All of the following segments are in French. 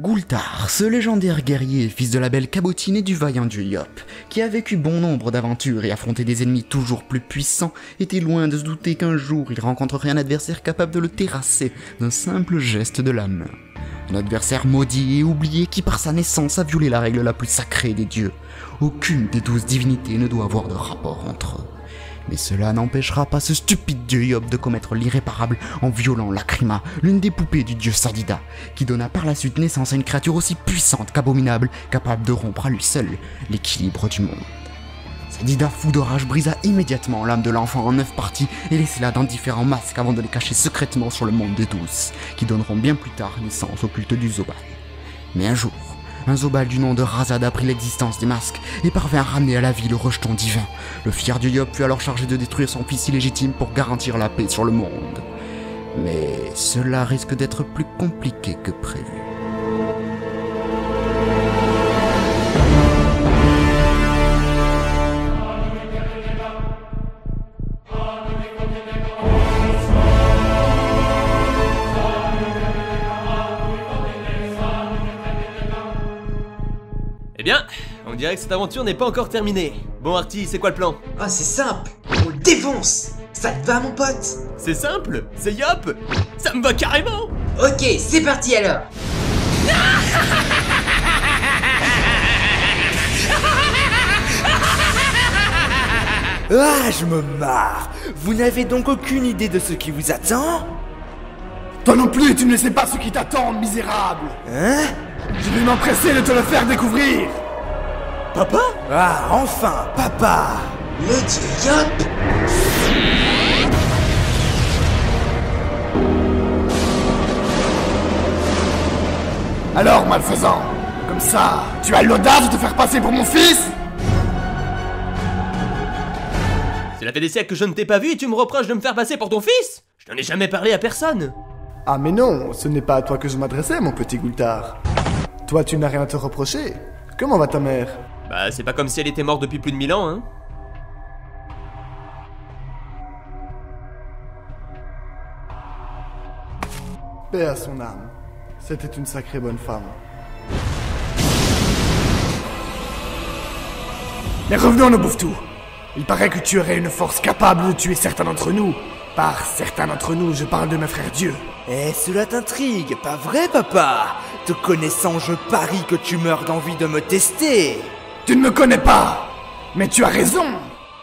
Gul'thar, ce légendaire guerrier, fils de la belle Cabotine et du vaillant dieu Yop, qui a vécu bon nombre d'aventures et affronté des ennemis toujours plus puissants, était loin de se douter qu'un jour il rencontrerait un adversaire capable de le terrasser d'un simple geste de la main. Un adversaire maudit et oublié qui par sa naissance a violé la règle la plus sacrée des dieux. Aucune des 12 divinités ne doit avoir de rapport entre eux. Mais cela n'empêchera pas ce stupide dieu Yop de commettre l'irréparable en violant Lacrima, l'une des poupées du dieu Sadida, qui donna par la suite naissance à une créature aussi puissante qu'abominable, capable de rompre à lui seul l'équilibre du monde. Sadida, fou de rage, brisa immédiatement l'âme de l'enfant en 9 parties et laissa-la dans différents masques avant de les cacher secrètement sur le monde des 12, qui donneront bien plus tard naissance au culte du Zobal. Mais un jour, un Zobal du nom de Razad apprit l'existence des masques et parvint à ramener à la vie le rejeton divin. Le fier dieu Yop fut alors chargé de détruire son fils illégitime pour garantir la paix sur le monde. Mais cela risque d'être plus compliqué que prévu. Eh bien, on dirait que cette aventure n'est pas encore terminée. Bon Artie, c'est quoi le plan? Ah, c'est simple, on le défonce. Ça te va, mon pote? C'est simple, c'est Yop. Ça me va carrément. Ok, c'est parti alors. Ah, je me marre. Vous n'avez donc aucune idée de ce qui vous attend? Toi non plus, tu ne sais pas ce qui t'attend, misérable. Hein? Je vais m'empresser de te le faire découvrir. Papa? Ah, enfin, papa! Le dieu Yop. Alors, malfaisant, comme ça, tu as l'audace de te faire passer pour mon fils? Cela fait des siècles que je ne t'ai pas vu et tu me reproches de me faire passer pour ton fils? Je n'en ai jamais parlé à personne. Ah mais non, ce n'est pas à toi que je m'adressais, mon petit Gul'thar. Toi, tu n'as rien à te reprocher. Comment va ta mère? Bah, c'est pas comme si elle était morte depuis plus de 1000 ans, hein. Paix à son âme. C'était une sacrée bonne femme. Mais revenons au Bouffe-Tout. Il paraît que tu aurais une force capable de tuer certains d'entre nous. Par certains d'entre nous, je parle de mes frères dieux. Eh, cela t'intrigue, pas vrai, papa? Te connaissant, je parie que tu meurs d'envie de me tester. Tu ne me connais pas, mais tu as raison.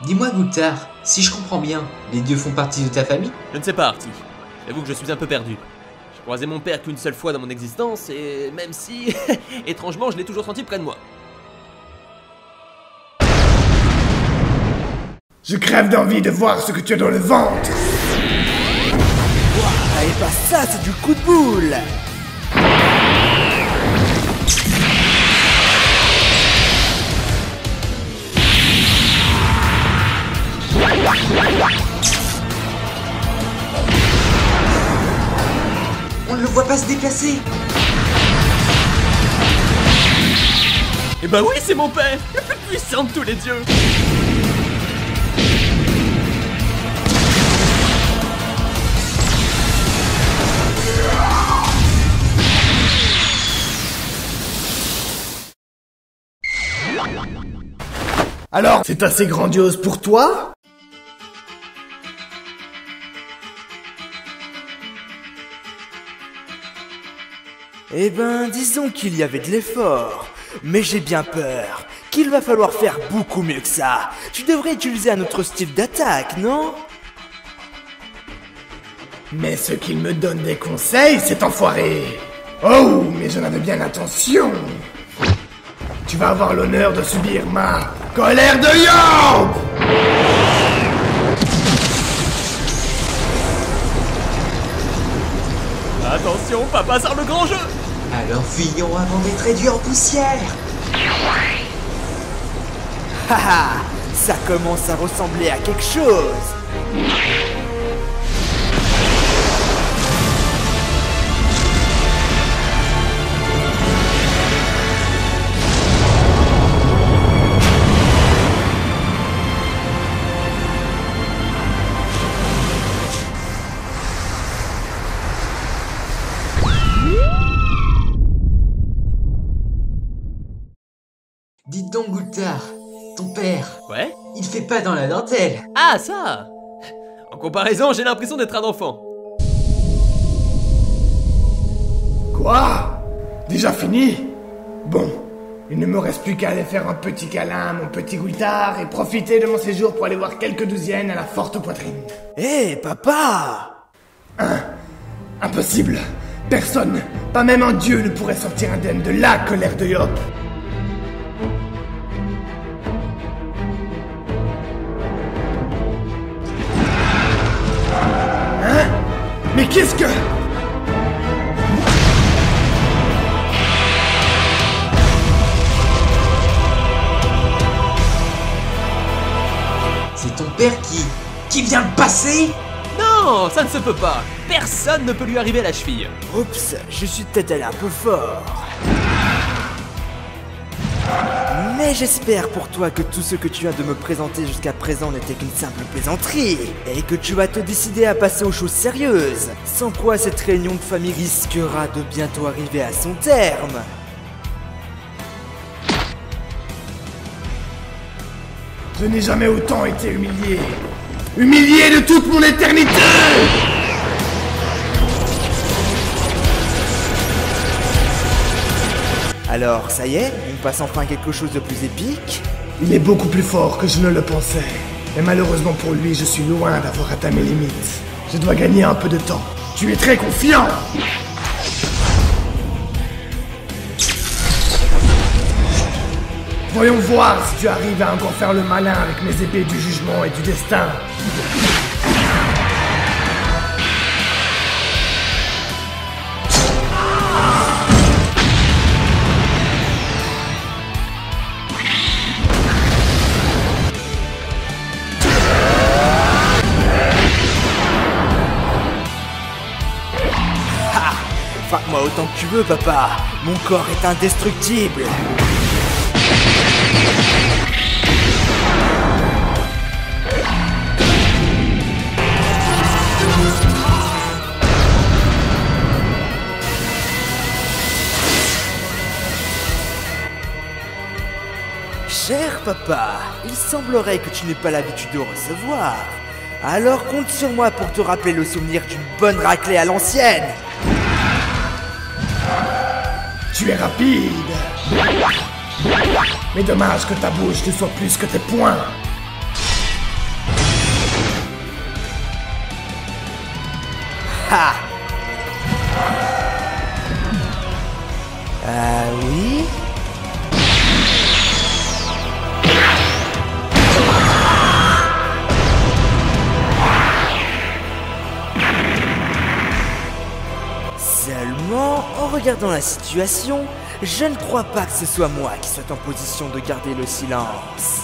Dis-moi, Gul'thar, si je comprends bien, les dieux font partie de ta famille? Je ne sais pas, Artie. J'avoue que je suis un peu perdu. J'ai croisé mon père qu'une seule fois dans mon existence et même si, étrangement, je l'ai toujours senti près de moi. Je crève d'envie de voir ce que tu as dans le ventre. Ah, et pas ça, c'est du coup de boule. On ne le voit pas se déplacer. Eh bah oui, c'est mon père, le plus puissant de tous les dieux. Alors, c'est assez grandiose pour toi? Eh ben, disons qu'il y avait de l'effort. Mais j'ai bien peur qu'il va falloir faire beaucoup mieux que ça. Tu devrais utiliser un autre style d'attaque, non? Mais ce qu'il me donne des conseils, cet enfoiré. Oh, mais j'en avais bien l'intention. Tu vas avoir l'honneur de subir ma colère de Yop! Attention, papa sort le grand jeu. Alors fuyons avant d'être réduits en poussière. Haha, ça commence à ressembler à quelque chose. Dites donc, Goultard, ton père, Ouais? il fait pas dans la dentelle. Ah, ça! En comparaison, j'ai l'impression d'être un enfant. Quoi? Déjà fini? Bon, il ne me reste plus qu'à aller faire un petit câlin à mon petit Goultard et profiter de mon séjour pour aller voir quelques douziènes à la forte poitrine. Hé, papa! Impossible. Personne, pas même un dieu ne pourrait sortir indemne de la colère de Yop. Hein? Mais qu'est-ce que... C'est ton père qui vient de passer? Non, ça ne se peut pas. Personne ne peut lui arriver à la cheville. Oups, je suis peut-être allé un peu fort. Mais j'espère pour toi que tout ce que tu viens de me présenter jusqu'à présent n'était qu'une simple plaisanterie, et que tu vas te décider à passer aux choses sérieuses, sans quoi cette réunion de famille risquera de bientôt arriver à son terme. Je n'ai jamais autant été humilié. Humilié de toute mon éternité! Alors, ça y est, on passe enfin à quelque chose de plus épique? Il est beaucoup plus fort que je ne le pensais. Et malheureusement pour lui, je suis loin d'avoir atteint mes limites. Je dois gagner un peu de temps. Tu es très confiant! Voyons voir si tu arrives à encore faire le malin avec mes épées du jugement et du destin. Frappe-moi autant que tu veux, papa. Mon corps est indestructible. Cher papa, il semblerait que tu n'aies pas l'habitude de recevoir. Alors compte sur moi pour te rappeler le souvenir d'une bonne raclée à l'ancienne. Tu es rapide. Mais dommage que ta bouche ne soit plus que tes poings. Ha! Oui? Seulement, en regardant la situation, je ne crois pas que ce soit moi qui soit en position de garder le silence.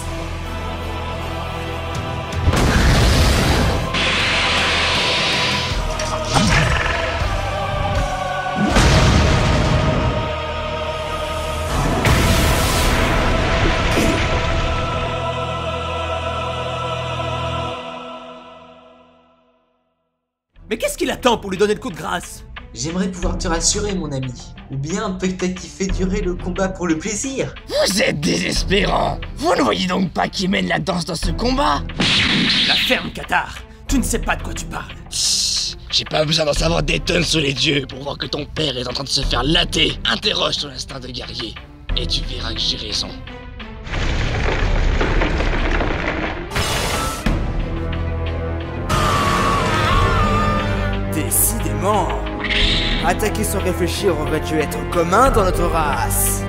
Mais qu'est-ce qu'il attend pour lui donner le coup de grâce? J'aimerais pouvoir te rassurer, mon ami. Ou bien peut-être qu'il fait durer le combat pour le plaisir. Vous êtes désespérant. Vous ne voyez donc pas qui mène la danse dans ce combat? La ferme, Qatar. Tu ne sais pas de quoi tu parles. Chut, j'ai pas besoin d'en savoir des tonnes sous les yeux pour voir que ton père est en train de se faire latter. Interroge ton instinct de guerrier, et tu verras que j'ai raison. Décidément, attaquer sans réfléchir aurait dû être commun dans notre race.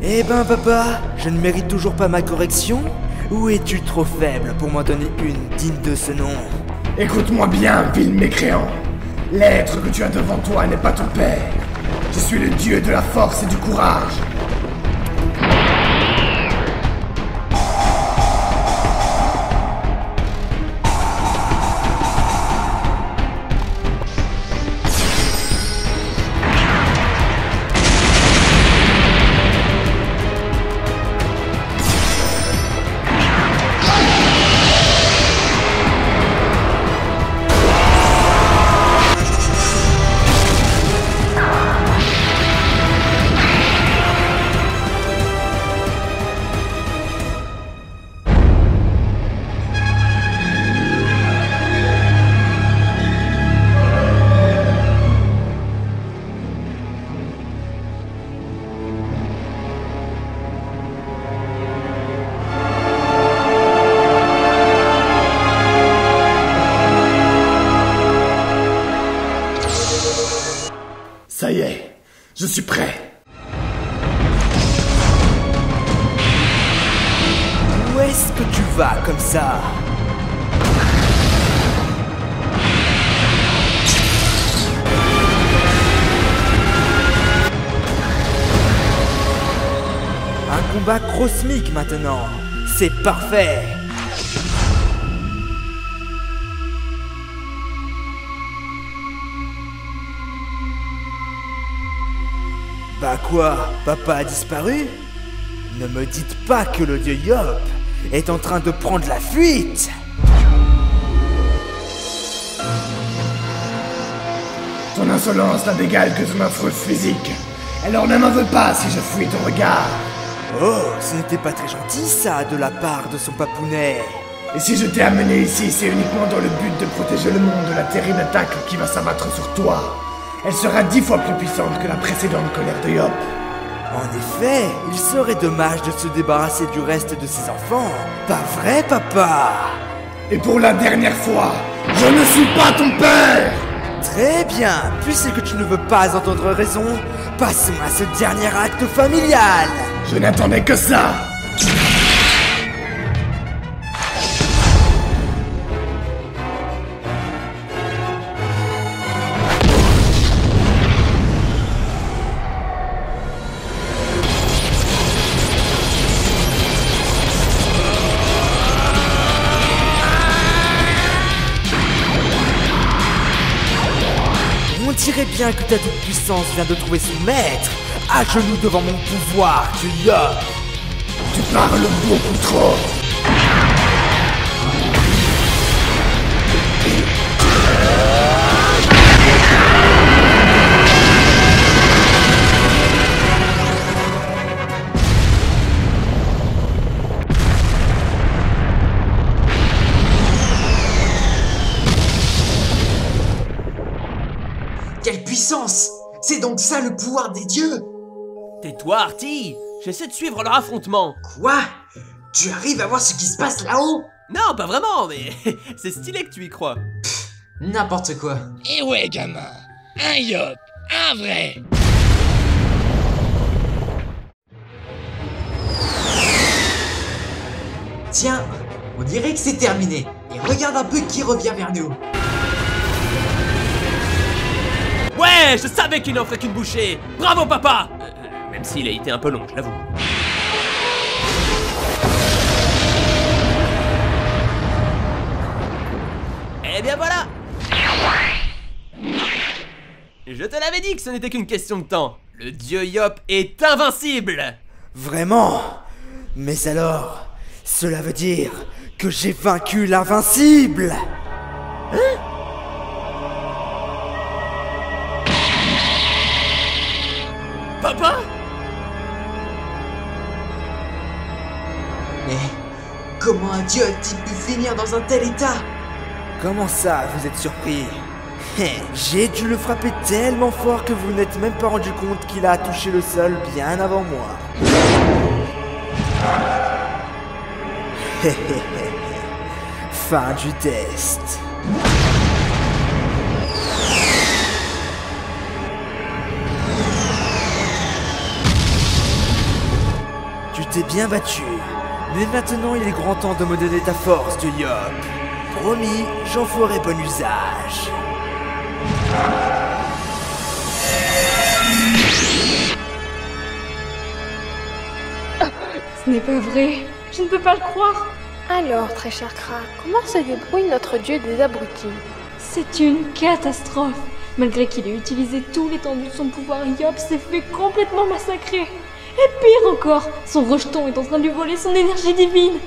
Eh ben papa, je ne mérite toujours pas ma correction? Ou es-tu trop faible pour m'en donner une digne de ce nom? Écoute-moi bien, vil mécréant. L'être que tu as devant toi n'est pas ton père. Je suis le dieu de la force et du courage. Ça y est, je suis prêt. Où est-ce que tu vas comme ça? Un combat cosmique maintenant. C'est parfait. Bah quoi? Papa a disparu? Ne me dites pas que le dieu Yop est en train de prendre la fuite. Ton insolence n'a d'égal que ton affreuse physique. Alors ne m'en veux pas si je fuis ton regard. Oh, ce n'était pas très gentil ça de la part de son papounet. Et si je t'ai amené ici, c'est uniquement dans le but de protéger le monde de la terrible attaque qui va s'abattre sur toi. Elle sera 10 fois plus puissante que la précédente colère de Yop. En effet, il serait dommage de se débarrasser du reste de ses enfants. Pas vrai, papa? Et pour la dernière fois, je ne suis pas ton père! Très bien, puisque tu ne veux pas entendre raison, passons à ce dernier acte familial. Je n'attendais que ça! On dirait bien que ta toute-puissance vient de trouver son maître, à genoux devant mon pouvoir, tu Yop. Tu parles beaucoup trop! Quelle puissance! C'est donc ça le pouvoir des dieux! Tais-toi, Artie! J'essaie de suivre leur affrontement. Quoi? Tu arrives à voir ce qui se passe là-haut? Non, pas vraiment, mais c'est stylé que tu y crois. N'importe quoi. Et ouais, gamin, un Yop, un vrai. Tiens, on dirait que c'est terminé. Et regarde un peu qui revient vers nous. Ouais, je savais qu'il n'en ferait qu'une bouchée. Bravo, papa. Même s'il a été un peu long, je l'avoue. Eh bien voilà. Je te l'avais dit que ce n'était qu'une question de temps. Le dieu Yop est invincible. Vraiment? Mais alors, cela veut dire que j'ai vaincu l'invincible. Papa? Mais comment un dieu a-t-il pu finir dans un tel état? Comment ça, vous êtes surpris? J'ai dû le frapper tellement fort que vous n'êtes même pas rendu compte qu'il a touché le sol bien avant moi. Fin du test. Tu t'es bien battu, mais maintenant il est grand temps de me donner ta force, dieu Yop. Promis, j'en ferai bon usage. Ce n'est pas vrai, je ne peux pas le croire. Alors, très cher Kra, comment se débrouille notre dieu des abrutis? C'est une catastrophe. Malgré qu'il ait utilisé tout l'étendue de son pouvoir, Yop s'est fait complètement massacrer. Et pire encore, son rejeton est en train de lui voler son énergie divine.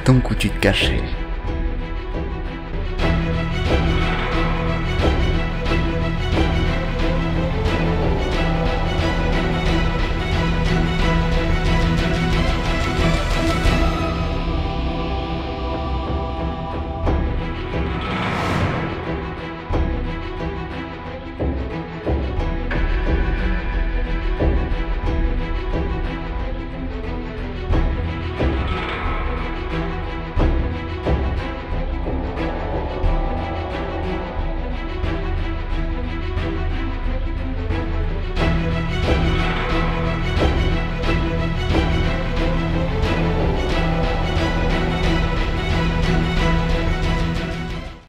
donc où tu te cachais.